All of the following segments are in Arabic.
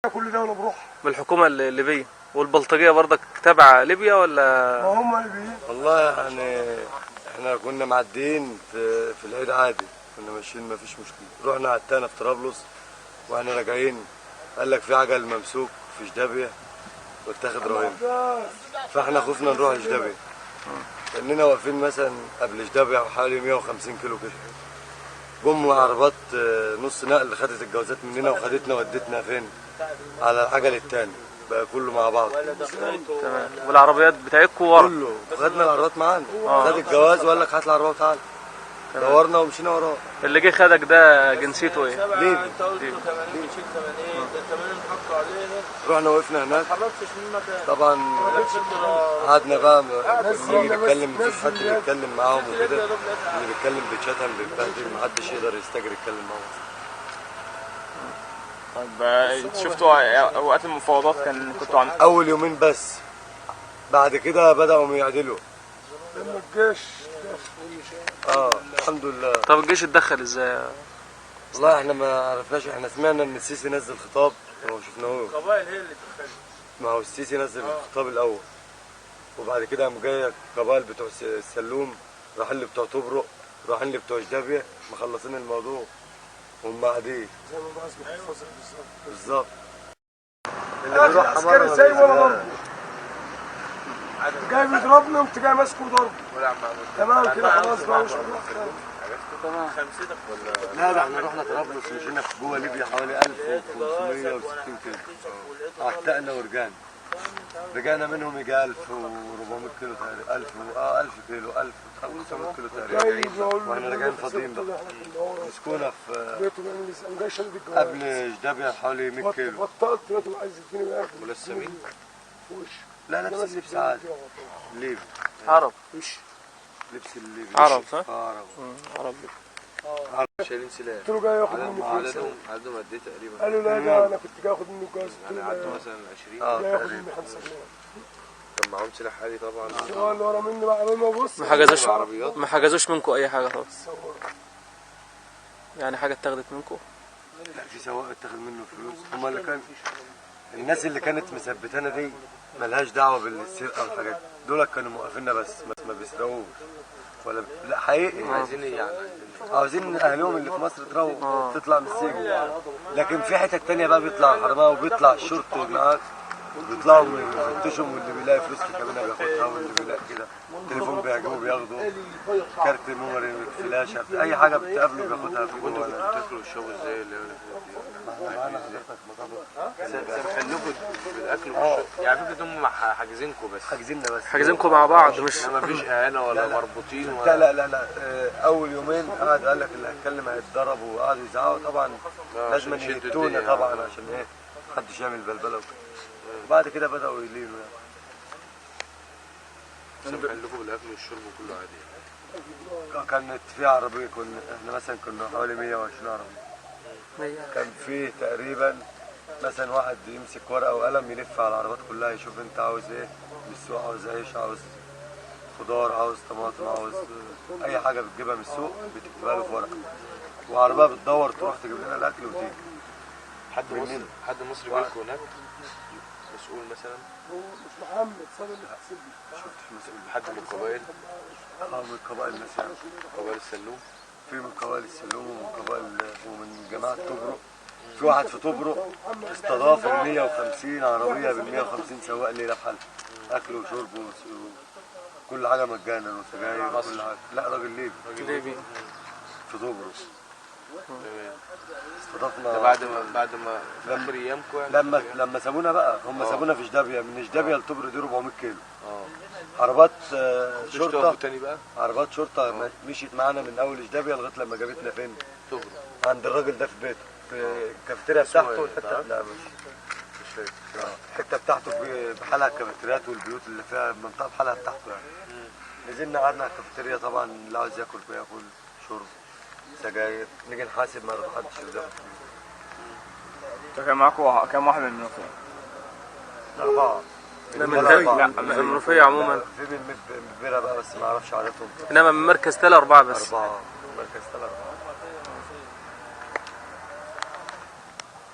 كل دولة بروح. بالحكومة الليبية والبلطجية برضك تابعة ليبيا ولا؟ ما هم ليبيين. والله يعني احنا كنا معديين في العيد عادي، كنا ماشيين ما فيش مشكلة. رحنا عدينا في طرابلس واحنا راجعين قال لك في عجل ممسوك في جدابية واتاخد رهين، فاحنا خفنا نروح جدابية كأننا واقفين مثلا قبل جدابية حوالي 150 كيلو كده. جم عربات نص نقل خدت الجوازات مننا وخدتنا ودتنا فين؟ على العجل التاني بقى كله مع بعض. تمام. والعربيات بتاعتكم ورا؟ كله خدنا العربات معانا. خد الجواز وقال لك هات العربيه وتعالى. دورنا ومشينا وراه. اللي جه خدك ده جنسيته ايه؟ ليبي. رحنا وقفنا هناك طبعا، قعدنا بقى نيجي نتكلم، مفيش حد بيتكلم معاهم وكده، اللي بيتكلم بيتشتم بيتبهدل، محدش يقدر يستجري يتكلم معاهم. طيب شفتوا اوقات المفاوضات كنتوا عن اول يومين بس، بعد كده بدأوا يعدلوا لما الجيش الحمد لله. طب الجيش اتدخل ازاي؟ والله احنا ما عرفناش، احنا سمعنا ان السيسي نزل خطاب وما شفناهوش. القبائل هي اللي اتدخلت. ما هو السيسي نزل الخطاب الاول وبعد كده قام جاي القبائل بتوع السلوم رايحين لي بتوع طبرق، رايحين لي بتوع جدابيه، مخلصين الموضوع وهم قاعدين زي ما بعض بيحفظك بالظبط. اللي بيروح عسكري زي ولا ضرب. جاي بيضربني وانت جاي ماسكه وضربه. تمام كده خلاص بقى مش تمام. لا ده احنا رحنا طرابلس مشينا في جوه ليبيا حوالي 1560 كيلو، عتقنا ورجعنا. رجعنا منهم يجي 1400 كيلو تقريبا، 1000 كيلو، 1500 كيلو تقريبا، واحنا راجعين فاضيين بقى. مسكونا في قبل جدابية حوالي 100 كيلو. بطلت دلوقتي عايز يديني ياكل. ملثمين؟ لا لابس لبس عادي ليبي. عرب مش لبس الليبي. عرب صح؟ عرب. عرب. عرب شايلين سلاح. قلت له جاي ياخد مني فلوس. عددهم قد ايه تقريبا؟ قالوا لا ده انا كنت جاي اخد منه جواز. يعني عدوا مثلا 20. جاي ياخد مني 5 جنيه. كان معاهم سلاح عادي طبعا. هو اللي ورا مني بقى عمال ببص. ما حجزوش منكم اي حاجه خالص؟ يعني حاجه اتاخدت منكم؟ لا في سواق اتاخد منه فلوس. هما اللي كان الناس اللي كانت مثبتانا دي ملهاش دعوه بالسرقه والحاجات دول، كانوا موقفيننا بس ما بيسرقوش ولا لا حقيقي. عايزين ايه يعني؟ عاوزين اهلهم اللي في مصر تروح تطلع من السجن. لكن في حتت تانية بقى بيطلع حراميه وبيطلع الشرطه معاك، بيطلعوا يفتشوا، واللي بيلاقي فلوس في الكابينه بياخدها، واللي بيلاقي كده تليفون بيعجبه بياخده، كارت ميموري، فلاشه، اي حاجه بتقابله بياخدها. في جوه بتاكلوا الشغل ازاي اللي معانا حضرتك سامحينكم بالاكل والشرب، يعني فكره هم حاجزينكم بس، حاجزينكم مع بعض، مش ما فيش اهانه ولا مربوطين ولا لا. اول يومين قال لك اللي هيتكلم هيتضرب، وقعدوا يزعقوا طبعا، لازم يهتونا طبعا عشان ايه محدش يعمل بلبله وكده. وبعد كده بداوا يلينوا يعني. سامحينكم بالاكل والشرب وكله عادي. كانت في عربيه، احنا مثلا كنا حوالي 120 عربيه. كان في تقريبا مثلا واحد يمسك ورقه وقلم يلف على العربيات كلها، يشوف انت عاوز ايه من السوق، عاوز عيش، عاوز خضار، عاوز طماطم، عاوز اي حاجه بتجيبها من السوق بتكتبها له في ورقه، وعربيه بتدور تروح تجيب لنا الاكل وتيجي. حد مصري جالكم هناك مسؤول مثلا؟ مش محمد صار اللي حسبني. شفتش مسؤول. حد من القبائل؟ من قبائل مثلا قبائل السلوم؟ في من قبائل السلوم ومن قبائل ومن جماعه طبرق. في واحد في طبرق استضاف ال 150 عربيه بال 150 سواق ليله بحالها، اكل وشرب كل حاجه مجانا وسجاير وكل حاجه. لا راجل ليبي في طبرق استضافنا. ده بعد ما اخر ايامكم يعني؟ لما سابونا بقى، هم سابونا في جدابيه، من جدابيه لطبرق دي 400 كيلو. عربات شرطه تاني بقى؟ عربات شرطه مشيت معانا من اول جدابيه لغايه لما جابتنا فين؟ طبرق. عند الراجل ده في بيته، في الكافيتيريا بتاعته. الحته لا مش فاكر. الحته بتاعته بحالها، الكافيتريات والبيوت اللي فيها المنطقه بحالها بتاعته يعني. نزلنا قعدنا على الكافيتيريا، طبعا اللي عاوز ياكل بياكل، شرب، سجاير، نيجي نحاسب ما حدش يرضى. كان معاكم كام واحد من المنوفيه؟ 4. لا من المنوفيه عموما. في من مدبره بقى بس ما اعرفش عددهم. انما من مركز تلا 4 بس. 4 مركز تلا 4.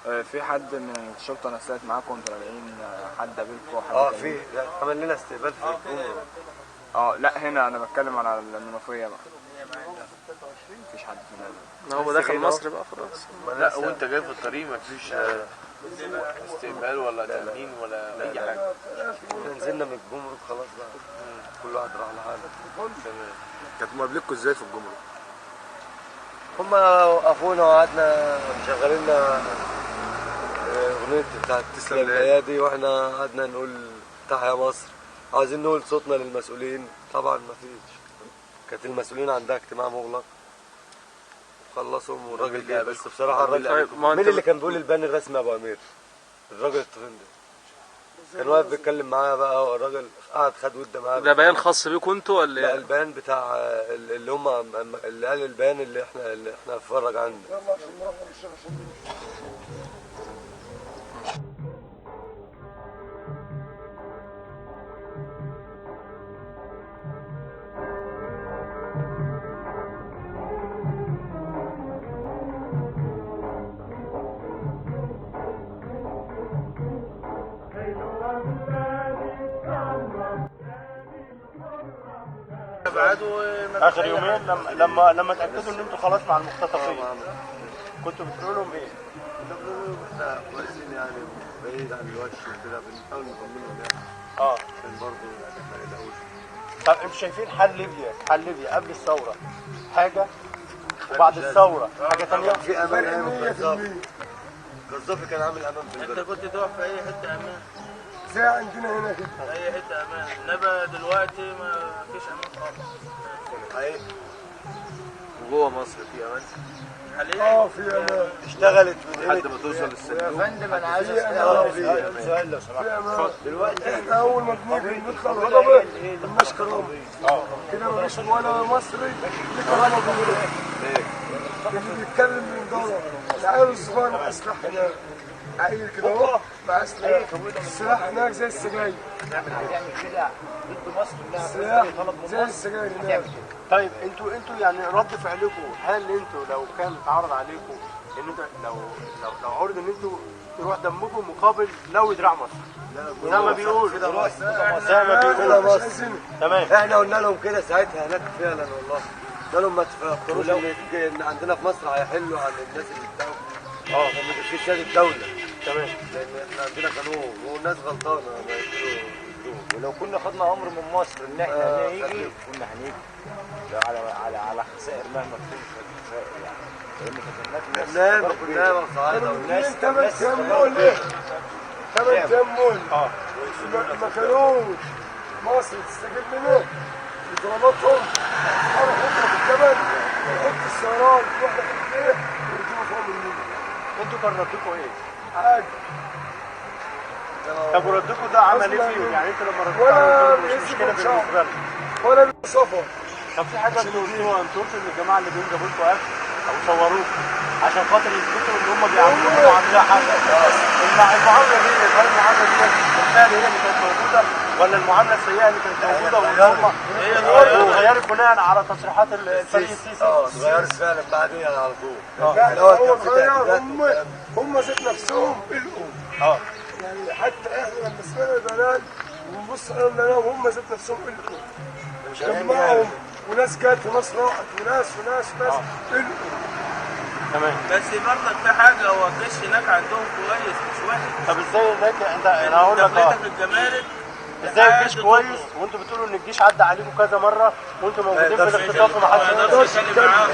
في حد من الشرطه نفسها معاكم وانتوا راجعين؟ حد قابلكم؟ حد في عمل لنا استقبال في الجمرك. لا هنا انا بتكلم على المنوفيه بقى. مفيش حد هنا. هو داخل مصر بقى خلاص. لا وانت جاي في الطريق مفيش استقبال ولا تأمين ولا اي حاجه. احنا نزلنا من الجمرك خلاص بقى، كل واحد راح لحاله. تمام. كانت مقابلتكم ازاي في الجمرك؟ هما وقفونا وقعدنا مشغلين لنا اغنيه بتاعت تسلم الايادي، واحنا قعدنا نقول تحيا مصر، عايزين نقول صوتنا للمسؤولين. طبعا ما فيش، كانت المسؤولين عندها اجتماع مغلق وخلصهم والراجل جه. بس بصراحه الراجل مين اللي كان بيقول البيان الرسمي؟ ابو امير، الراجل التخين ده كان واقف بيتكلم معايا بقى، والراجل قعد خد ود معايا. ده بيان خاص بيكم انتوا ولا لا ايه؟ البيان بتاع اللي هم اللي قال البيان اللي احنا هنتفرج عنه. اخر يومين لما اتاكدوا ان انتوا خلاص مع المختطفين كنتوا بتقولوا لهم ايه؟ احنا كويسين يعني، بعيد عن الوش وكده، بنحاول نطمنهم يعني. عشان برضه ما يلاقوش. طب انتوا شايفين حل ليبيا قبل الثوره حاجه وبعد الثوره حاجه ثانيه؟ في امان ايام القذافي. القذافي كان عامل امان في البلد. انت كنت تقف في اي حته امان، زي عندنا هنا كده. اي حته امان، انما دلوقتي ما فيش امان خالص. وجوه مصر في امان حاليا في امان. اشتغلت من لحد ما توصل للصندوق. يا فندم انا عايز في سؤال لو سمحت. في امان. دلوقتي احنا اول ما بنيجي نطلع الهضبه مالناش كرامه. كده مفيش ولا مصري ليه كرامه جوه. اللي بيتكلم من جوه العيال الصغار مع سلاح هناك، عيل كده اهو مع سلاح، السلاح هناك زي السجاير. هتعمل كده ضد مصر انها السلاح زي السجاير هناك. طيب انتوا يعني رد فعلكم، هل انتوا لو كان اتعرض عليكم ان انتوا لو عرض ان انتوا تروح دمكم مقابل لو دراع مصر زي ما بيقول زي ما بيقول تمام؟ احنا قلنا لهم كده ساعتها هناك فعلا والله، قلنا لهم ما تفكروش ان عندنا في مصر هيحلوا عن الناس اللي بتاعهم. لما في سياده دوله. تمام. لان احنا عندنا قانون والناس غلطانه ما يقدروا. ولو كنا خدنا امر من مصر ان احنا نيجي كنا هنيجي على خسائر مهما تكون خسائر يعني، لان الناس كلها صعايده والناس 8 ايام مول. 8 ايام مول. ما كانوش مصر تستجيب لنا بطلباتهم. انا اضرب الجبل يحط السيارات تروح لحد ايه ويجيبوا فوق مننا. انتوا كان ردكم ايه؟ عادي. طب وردكم ده عمل ايه فيهم؟ يعني انتوا لما ردكم ولا عليهم مش مشكله بالنسبه لكم ولا بالسفر. طب في حاجه انتوا قلتوها، انتوا قلتوا ان الجماعه اللي جابوا لكم اكل او صوروكم عشان خاطر يثبتوا ان هم بيعملوا معامله حسنه. المعامله دي هل المعامله دي بالفعل هي اللي كانت موجوده ولا المعامله السيئه اللي كانت موجوده وان هم غيرت بناء على تصريحات الفريق السيسي؟ اتغيرت فعلا بعديها على طول. هو غير هم ذات نفسهم قلقوا. يعني حتى احنا لما سمعنا البيان ونبص عليهم لقيناهم هم ذات نفسهم قلقوا. جمعهم وناس جت وناس راحت وناس قلقوا. تمام. بس برضك في حاجه، هو الجيش هناك عندهم كويس مش وحش. طب ازاي هناك انا هقول لك دخلتك الجمارك ازاي الجيش كويس وانتوا بتقولوا ان الجيش عدى عليكم كذا مره وانتوا موجودين في الاختطاف وما حدش ما يقدرش يتكلم معاهم.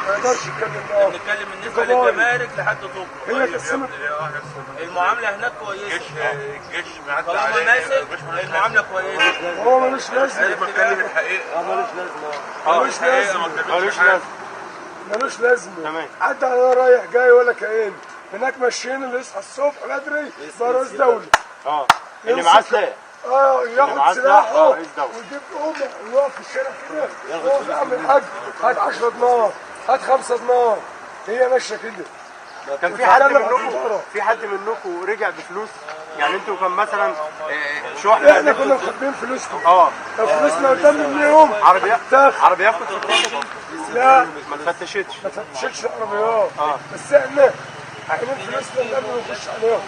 ما يقدرش يتكلم معاهم. بنتكلم بالنسبه للجمارك لحد طوب. هي تقسمت. المعامله هناك كويسه. الجيش معدي طالما عليه ماسك المعامله كويسه. هو ملوش لازمه. بتكلم الحقيقه. ملوش لازمه. ملوش لازمه. ملوش لازمه. ملوش لازمه. تمام. عدى علينا رايح جاي ولا كائن. هناك ماشيين اللي يصحى الصبح بدري بقى رئيس دوله. اللي معاه سلاح. ياخد سلاحه ويجيب ويقف في الشارع كده يقف يعمل حاج، هات 10 دينار، هات 5 دينار. هي ماشيه كده. كان في حد منكم رجع بفلوس؟ يعني انتوا كان مثلا شحنه احنا كنا مخبيين فلوسنا. فلوسنا قدام منهم. عربياتكم اتفتشت؟ لا ما اتفتشتش. ما فتشتش العربيات. بس احنا عايزين فلوسنا قبل ما نخش عليهم.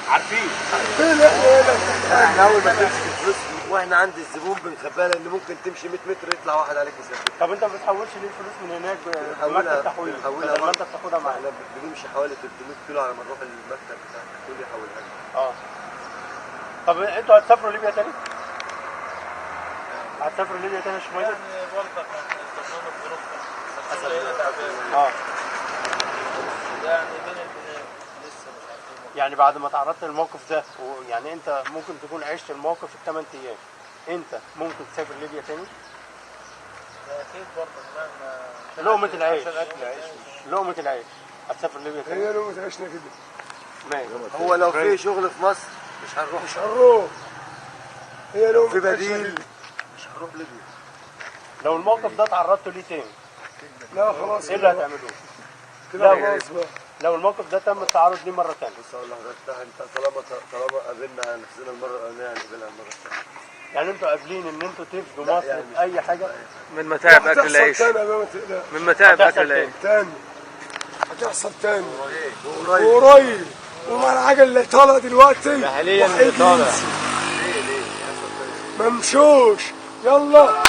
عارفين فين احنا احنا اول ما تمسك الفلوس واحنا عند الزبون بنخبيها لان ممكن تمشي 100 متر يطلع واحد عليك يثبت. طب انت ما بتحولش ليه الفلوس من هناك بنحولها- بمكتب تحويل بنحولها لما انت بتاخدها معاك؟ احنا بنمشي حوالي 300 كيلو على ما نروح المكتب بتاع التحويل يحولها لنا. اه. طب انتوا هتسافروا ليبيا تاني؟ هتسافروا ليبيا تاني يا شيخ ماجد؟ برضك هنستخدمه بظروفنا حسب هنا تعبان اه. يعني بين البلاد لسه مش عارفين. يعني بعد ما تعرضت للموقف ده يعني انت ممكن تكون عشت الموقف الثمان ايام، انت ممكن تسافر ليبيا تاني؟ ده اكيد برضك مهما لقمة العيش، عشان اكل العيش. لقمة العيش هتسافر ليبيا تاني؟ هي لو عشنا كده ماشي. هو لو في شغل في مصر مش هنروح، مش هنروح. هي لو في بديل مش هنروح ليبيا. لو الموقف ده تعرضتوا ليه تاني لا خلاص ايه اللي هتعملوه؟ كده خلاص بقى. لو الموقف ده تم التعرض ليه مرة تانية، بص اقول لحضرتك انت طالما قابلنا نفسنا المره الاولانيه هنقابلها المره الثانيه. يعني انتوا قابلين ان انتوا تفدوا مصر يعني بأي حاجة؟ من متاعب اكل هتحصل العيش، تاني بقى ما تقلقش. من متاعب هتحصل اكل العيش. تاني هتحصل تاني قريب قريب. ومع الحاجة اللي طالعة دلوقتي حاليا اللي واحد طالع. ينسى. ممشوش يلا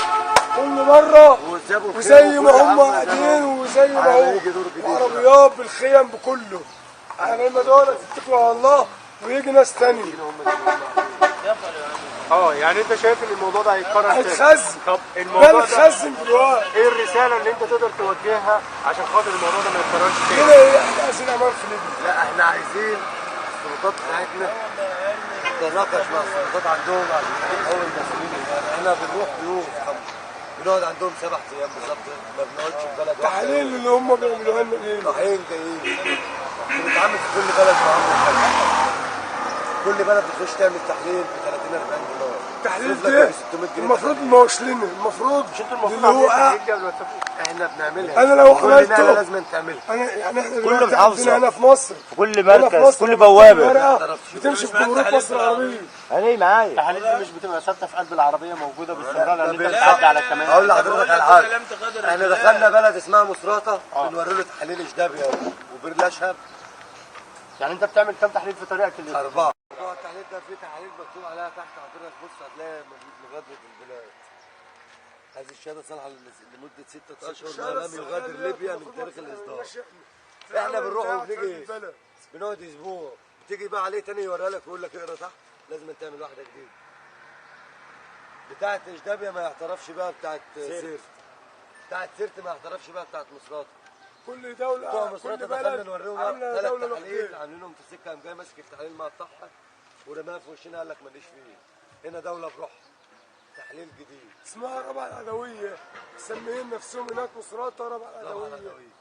كل مرة وسابوا الخير وزي ما وكل هم عم قاعدين وزي ما على ما هو يجي دور جديد. العربيات بالخيم بكله على ما دول تتكلوا على الله ويجي ناس تاني يعني انت شايف ان الموضوع ده هيتكرر تاني؟ هيتخزن. طب ده الموضوع ده متخزن دلوقتي. ايه الرسالة اللي انت تقدر توجهها عشان خاطر الموضوع ده ما يتكررش تاني؟ كده ايه احنا عايزين امان في ليبيا. لا احنا عايزين السلطات بتاعتنا تتناقش مع السلطات عندهم عشان اول المسؤولين. احنا بنروح بيوت بنقعد عندهم 7 ايام بالظبط ما بنقعدش في بلد واحده. التحاليل اللي هم بيعملوها لنا ايه؟ رايحين جايين بنتعامل في كل بلد معامله حاجه. كل بلد بتخش تعمل تحليل ب 30 40 دولار. التحليل تصرف لك ده 600 جنيه المفروض تحليل. ما هوش لنا المفروض مش انتوا المفروض اللي هو عاملين تحليل دي قبل ما تسافروا؟ احنا بنعملها. انا لو كل عملته نقله لازم تعملها. انا يعني احنا كل دلوقتي محافظة. عندنا هنا في مصر في كل هنا في مركز مصر كل لما بوابة. بتعمل ورقة بتمشي في جمهورية مصر العربية. انا معايا. التحاليل دي مش بتبقى ثابتة في قلب العربية موجودة باستمرار ان انت لا، بتعدي على الكمان؟ اقول لحضرتك على حاجه. احنا دخلنا بلد اسمها مصراته بنوري له تحاليل اشدابيا وبرلا شهب يعني انت بتعمل كام تحليل في طريقك اللي 4. موضوع التحليل ده في تحاليل مكتوب عليها تحت حضرتك بص هتلاقي مغادرة البلاد. هذه الشهاده صالحه لمده 6 اشهر ما لم يغادر ليبيا من تاريخ الاصدار. احنا بنروح وبنيجي بنقعد اسبوع بتيجي بقى عليه تاني يوريها لك ويقول لك اقرا تحت لازم تعمل واحده جديده. بتاعت اشدابيا ما يعترفش بقى بتاعت سيرت. بتاعت سيرت ما يعترفش بقى بتاعت مصراته. كل بتوع دولة مصراته كل دخلنا بلد نوريهم عاملة 3 دولة تحاليل لوحدها. عاملينهم في السكه قام جاي ماسك التحاليل مقطعها ورماها في وشنا قال لك ماليش فيه. هنا دوله بروحها تحليل جديد. اسمها ربع العدوية مسميين نفسهم هناك مصراتة ربع العدوية.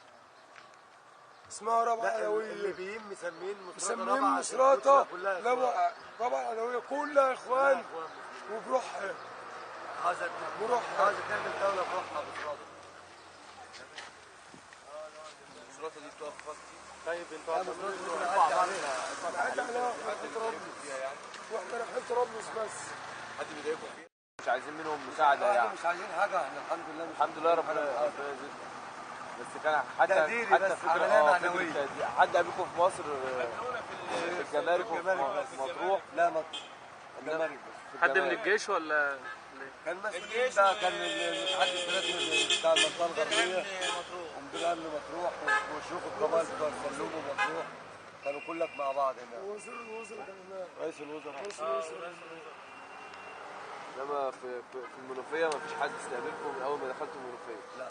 اسمها ربع لا العدوية الليبيين مسمين مسميين مصراتة ربع العدوية كلها يا اخوان وبروحها عايزه تعمل دوله بروحها مصراتة. مصراتة دي بتقف خط. طيب انتوا قاعد على طرابلس واحنا رايحين طرابلس بس. حد بيضايقكم فيه؟ مش عايزين منهم مساعدة يعني. مش عايزين حاجه احنا الحمد لله الحمد لله ربنا يزيد. بس كان حتى تقديري حتى بس، فكرة عملية فكرة معنوية. تقدير. حد قابلكم في مصر في الجمارك وفي مطروح؟ لا ما الجمارك بس. حد من الجيش ولا كان مسؤولين بقى كان المتحدث الرسمي بتاع المنطقه الغربيه ومدير امن مطروح وشيوخ القبائل بتوع السلوم ومطروح كانوا كلك مع بعض هنا. وزير الوزراء كان هناك. رئيس الوزراء انما في المنوفية ما فيش حد استقبلكم من اول ما دخلتوا المنوفية. لا